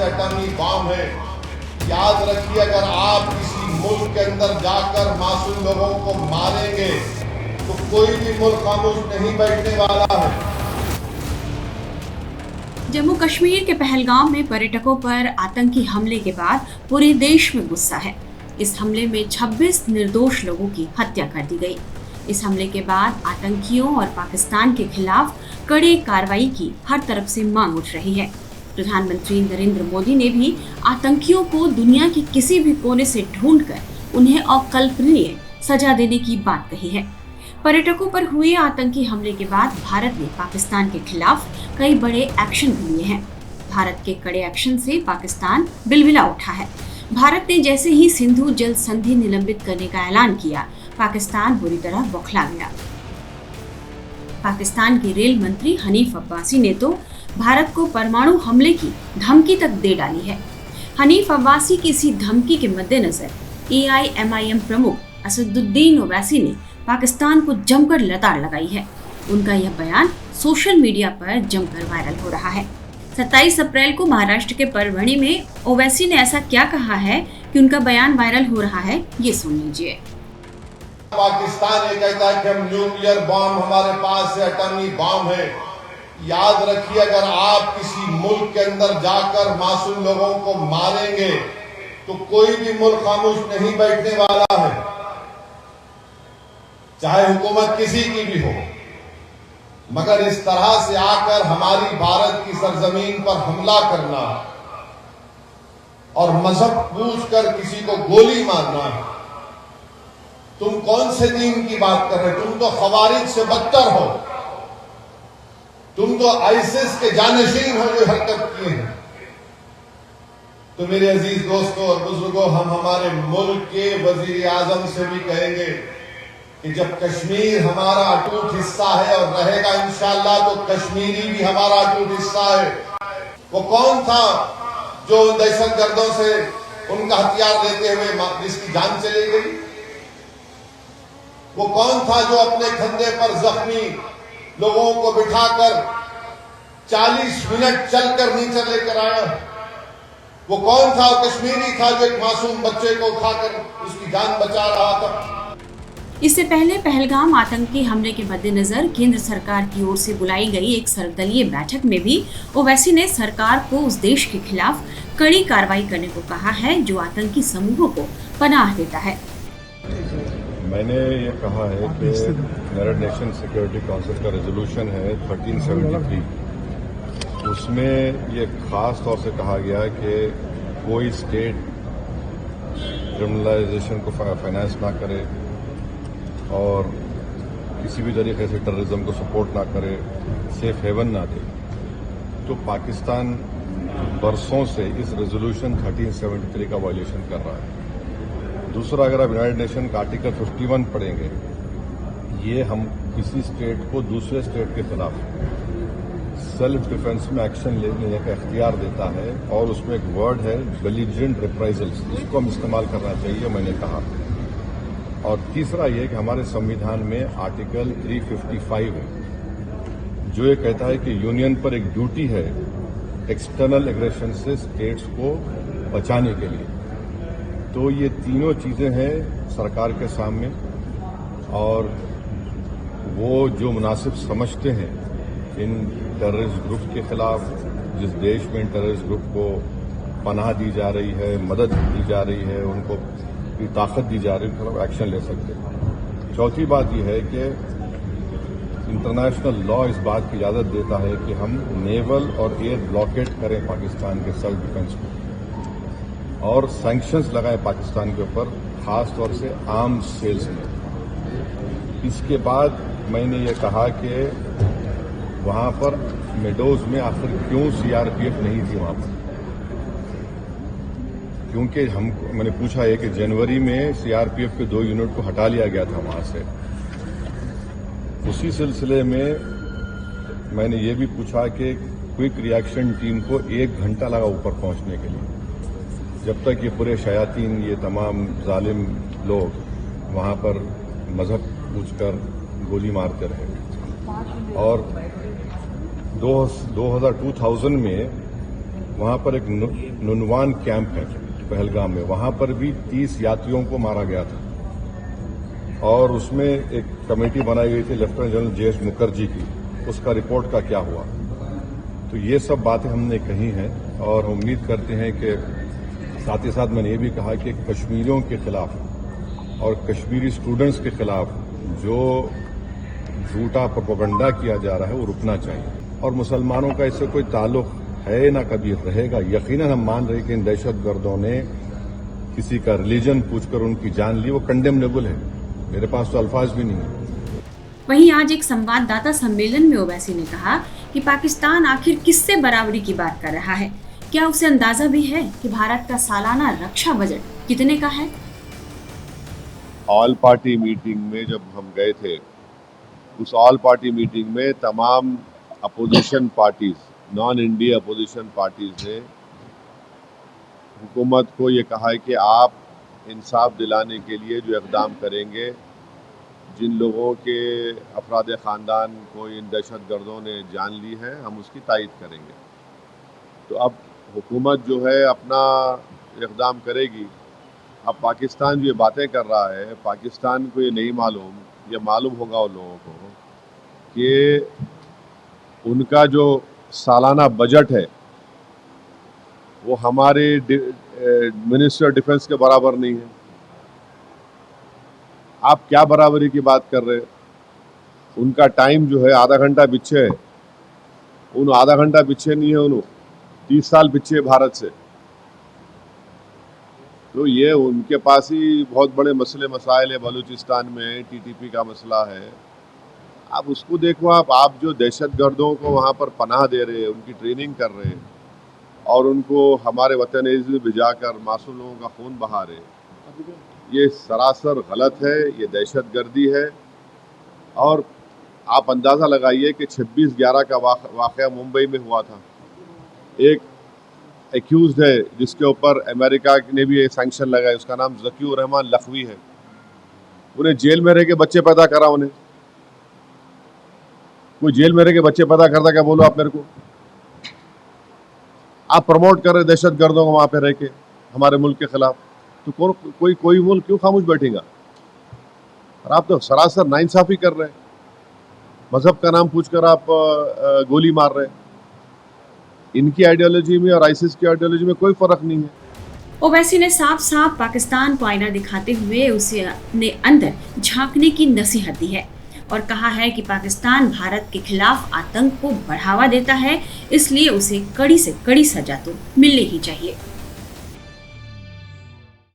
Atomic bomb है। याद रखिए, अगर आप किसी मुल्क के अंदर जाकर मासूम लोगों को मारेंगे तो कोई भी मुल्क खामोश नहीं बैठने वाला है। जम्मू कश्मीर के पहलगाम में पर्यटकों पर आतंकी हमले के बाद पूरे देश में गुस्सा है। इस हमले में 26 निर्दोष लोगों की हत्या कर दी गई। इस हमले के बाद आतंकियों और पाकिस्तान के खिलाफ कड़ी कार्रवाई की हर तरफ से मांग उठ रही है। प्रधानमंत्री नरेंद्र मोदी ने भी आतंकियों को दुनिया के किसी भी कोने से ढूंढकर उन्हें अकल्पनीय सजा देने की बात कही है। पर्यटकों पर हुए आतंकी हमले के बाद भारत ने पाकिस्तान के खिलाफ कई बड़े एक्शन भी लिए हैं। भारत के कड़े एक्शन से पाकिस्तान बिलबिला उठा है। भारत ने जैसे ही सिंधु जल संधि निलंबित करने का ऐलान किया, पाकिस्तान बुरी तरह बौखला गया। पाकिस्तान के रेल मंत्री हनीफ अब्बासी ने तो भारत को परमाणु हमले की धमकी तक दे डाली है। हनीफ अब्बासी की इसी धमकी के मद्देनजर AIMIM प्रमुख असदुद्दीन ओवैसी ने पाकिस्तान को जमकर लताड़ लगाई है। उनका यह बयान सोशल मीडिया पर जमकर वायरल हो रहा है। 27 अप्रैल को महाराष्ट्र के परभणी में ओवैसी ने ऐसा क्या कहा है कि उनका बयान वायरल हो रहा है, ये सुन लीजिए। पाकिस्तान ये कहता है कि हम न्यूक्लियर बॉम्ब हमारे पास है, एटॉमिक बॉम्ब है। याद रखिए, अगर आप किसी मुल्क के अंदर जाकर मासूम लोगों को मारेंगे तो कोई भी मुल्क खामोश नहीं बैठने वाला है, चाहे हुकूमत किसी की भी हो। मगर इस तरह से आकर हमारी भारत की सरजमीन पर हमला करना और मजहब पूछकर किसी को गोली मारना, तुम कौन से दीन की बात कर रहे हो? तुम तो खवारिज से बदतर हो, तुम तो आईसिस के जानशीन हो जो हरकत किए हैं। तो मेरे अजीज दोस्तों और बुजुर्गों, हम हमारे मुल्क के वजीर आजम से भी कहेंगे कि जब कश्मीर हमारा अटूट हिस्सा है और रहेगा इंशाअल्लाह, तो कश्मीरी भी हमारा अटूट हिस्सा है। वो कौन था जो दहशतगर्दों से उनका हथियार लेते हुए जिसकी जान चली गई? वो कौन था जो अपने कंधे पर जख्मी लोगों को बिठाकर 40 मिनट चलकर नीचे लेकर आया? वो कौन था? कश्मीरी था जो एक मासूम बच्चे को उठाकर उसकी जान बचा रहा था। इससे पहले पहलगाम आतंकी हमले के मद्देनजर केंद्र सरकार की ओर से बुलाई गई एक सर्वदलीय बैठक में भी ओवैसी ने सरकार को उस देश के खिलाफ कड़ी कार्रवाई करने को कहा है जो आतंकी समूहों को पनाह देता है। मैंने ये कहा है कि यूनाइटेड नेशन सिक्योरिटी काउंसिल का रेजोल्यूशन है 1373, उसमें ये खास तौर से कहा गया है कि कोई स्टेट क्रिमिनलाइजेशन को फाइनेंस ना करे और किसी भी तरीके से टेररिज्म को सपोर्ट ना करे, सेफ हेवन ना दे। तो पाकिस्तान बरसों से इस रेजोल्यूशन 1373 का वायलेशन कर रहा है। दूसरा, अगर आप यूनाइटेड नेशन का आर्टिकल 51 पढ़ेंगे, ये हम किसी स्टेट को दूसरे स्टेट के खिलाफ सेल्फ डिफेंस में एक्शन लेने का इख्तियार देता है और उसमें एक वर्ड है बेलिजेंट रिप्राइजल्स, इसको हम इस्तेमाल करना चाहिए, मैंने कहा। और तीसरा ये कि हमारे संविधान में आर्टिकल 355 है जो ये कहता है कि यूनियन पर एक ड्यूटी है एक्सटर्नल एग्रेशन से स्टेट्स को बचाने के लिए। तो ये तीनों चीजें हैं सरकार के सामने और वो जो मुनासिब समझते हैं इन टेररिस्ट ग्रुप के खिलाफ, जिस देश में इन टेररिस्ट ग्रुप को पनाह दी जा रही है, मदद दी जा रही है, उनको ताकत दी जा रही है, उनके खिलाफ एक्शन ले सकते हैं। चौथी बात यह है कि इंटरनेशनल लॉ इस बात की इजाजत देता है कि हम नेवल और एयर ब्लॉकेट करें पाकिस्तान के सेल्फ डिफेंस को और सैंक्शंस लगाएं पाकिस्तान के ऊपर, खास तौर से आर्म्स सेल्स में। इसके बाद मैंने ये कहा कि वहां पर मेडोज में आखिर क्यों सीआरपीएफ नहीं थी वहां पर, क्योंकि मैंने पूछा है कि जनवरी में सीआरपीएफ के 2 यूनिट को हटा लिया गया था वहां से। उसी सिलसिले में मैंने ये भी पूछा कि क्विक रिएक्शन टीम को 1 घंटा लगा ऊपर पहुंचने के लिए, जब तक ये पूरे शयातीन, ये तमाम जालिम लोग वहां पर मजहब पूछकर गोली मारते रहे। और 2000 में वहां पर एक नुनवान कैंप है पहलगाम में, वहां पर भी 30 यात्रियों को मारा गया था और उसमें एक कमेटी बनाई गई थी लेफ्टिनेंट जनरल जेएस मुखर्जी की, उसका रिपोर्ट का क्या हुआ। तो ये सब बातें हमने कही हैं और उम्मीद करते हैं कि साथ ही साथ मैंने ये भी कहा कि कश्मीरियों के खिलाफ और कश्मीरी स्टूडेंट्स के खिलाफ जो झूठा प्रोपेगेंडा किया जा रहा है वो रुकना चाहिए और मुसलमानों का इससे कोई ताल्लुक है ना कभी रहेगा। यकीनन हम मान रहे कि इन दहशतगर्दों ने किसी का रिलीजन पूछकर उनकी जान ली, वो कंडेमनेबल है। मेरे पास तो अल्फाज भी नहीं है। वहीं आज एक संवाददाता सम्मेलन में ओवैसी ने कहा कि पाकिस्तान आखिर किससे बराबरी की बात कर रहा है, क्या उसे अंदाजा भी है कि भारत का सालाना रक्षा बजट कितने का है। ऑल पार्टी मीटिंग में जब हम गए थे, उस ऑल पार्टी मीटिंग में तमाम opposition parties, non India opposition parties ने हुकूमत को ये कहा है कि आप इंसाफ दिलाने के लिए जो इक़दाम करेंगे, जिन लोगों के अफराद ख़ानदान को इन दहशतगर्दों ने जान ली है, हम उसकी तायद करेंगे। तो अब हुकूमत जो है अपना इक़दाम करेगी। अब पाकिस्तान जो ये बातें कर रहा है, पाकिस्तान को ये नहीं मालूम, ये मालूम होगा उन लोगों को कि उनका जो सालाना बजट है वो हमारे मिनिस्टर ऑफ डिफेंस के बराबर नहीं है। आप क्या बराबरी की बात कर रहे हैं? उनका टाइम जो है आधा घंटा पीछे है, उन आधा घंटा पीछे नहीं है, उन 30 साल पीछे भारत से। तो ये उनके पास ही बहुत बड़े मसले मसाइल है। बलूचिस्तान में टीटीपी का मसला है, आप उसको देखो। आप जो दहशतगर्दों को वहाँ पर पनाह दे रहे हैं, उनकी ट्रेनिंग कर रहे हैं और उनको हमारे वतन अज़ीज़ में भिजाकर मासूम लोगों का खून बहा रहे हैं, ये सरासर गलत है, ये दहशतगर्दी है। और आप अंदाज़ा लगाइए कि 26/11 का वाक़या मुंबई में हुआ था। एक एक्यूज़ड है जिसके ऊपर अमेरिका ने भी एक सैंक्शन लगाया, उसका नाम ज़कीउर रहमान लखवी है। उन्हें जेल में रह के बच्चे पैदा करा। उन्हें कोई जेल में रह के बच्चे पैदा करता, क्या बोलो आप मेरे को? आप प्रमोट कर रहे दहशतगर्दों को वहाँ पे रह के हमारे मुल्क के खिलाफ, तो कोई मुल्क क्यों खामोश बैठेगा? और आप तो सरासर नाइंसाफ़ी कर रहे हैं। मजहब का नाम पूछकर आप गोली मार रहे हैं। इनकी आइडियोलॉजी में और आईसिस की आइडियोलॉजी में कोई फर्क नहीं है। ओवैसी ने साफ साफ पाकिस्तान को आईना दिखाते हुए उसे अपने अंदर झांकने की नसीहत दी है और कहा है कि पाकिस्तान भारत के खिलाफ आतंक को बढ़ावा देता है, इसलिए उसे कड़ी से कड़ी सजा तो मिलनी ही चाहिए।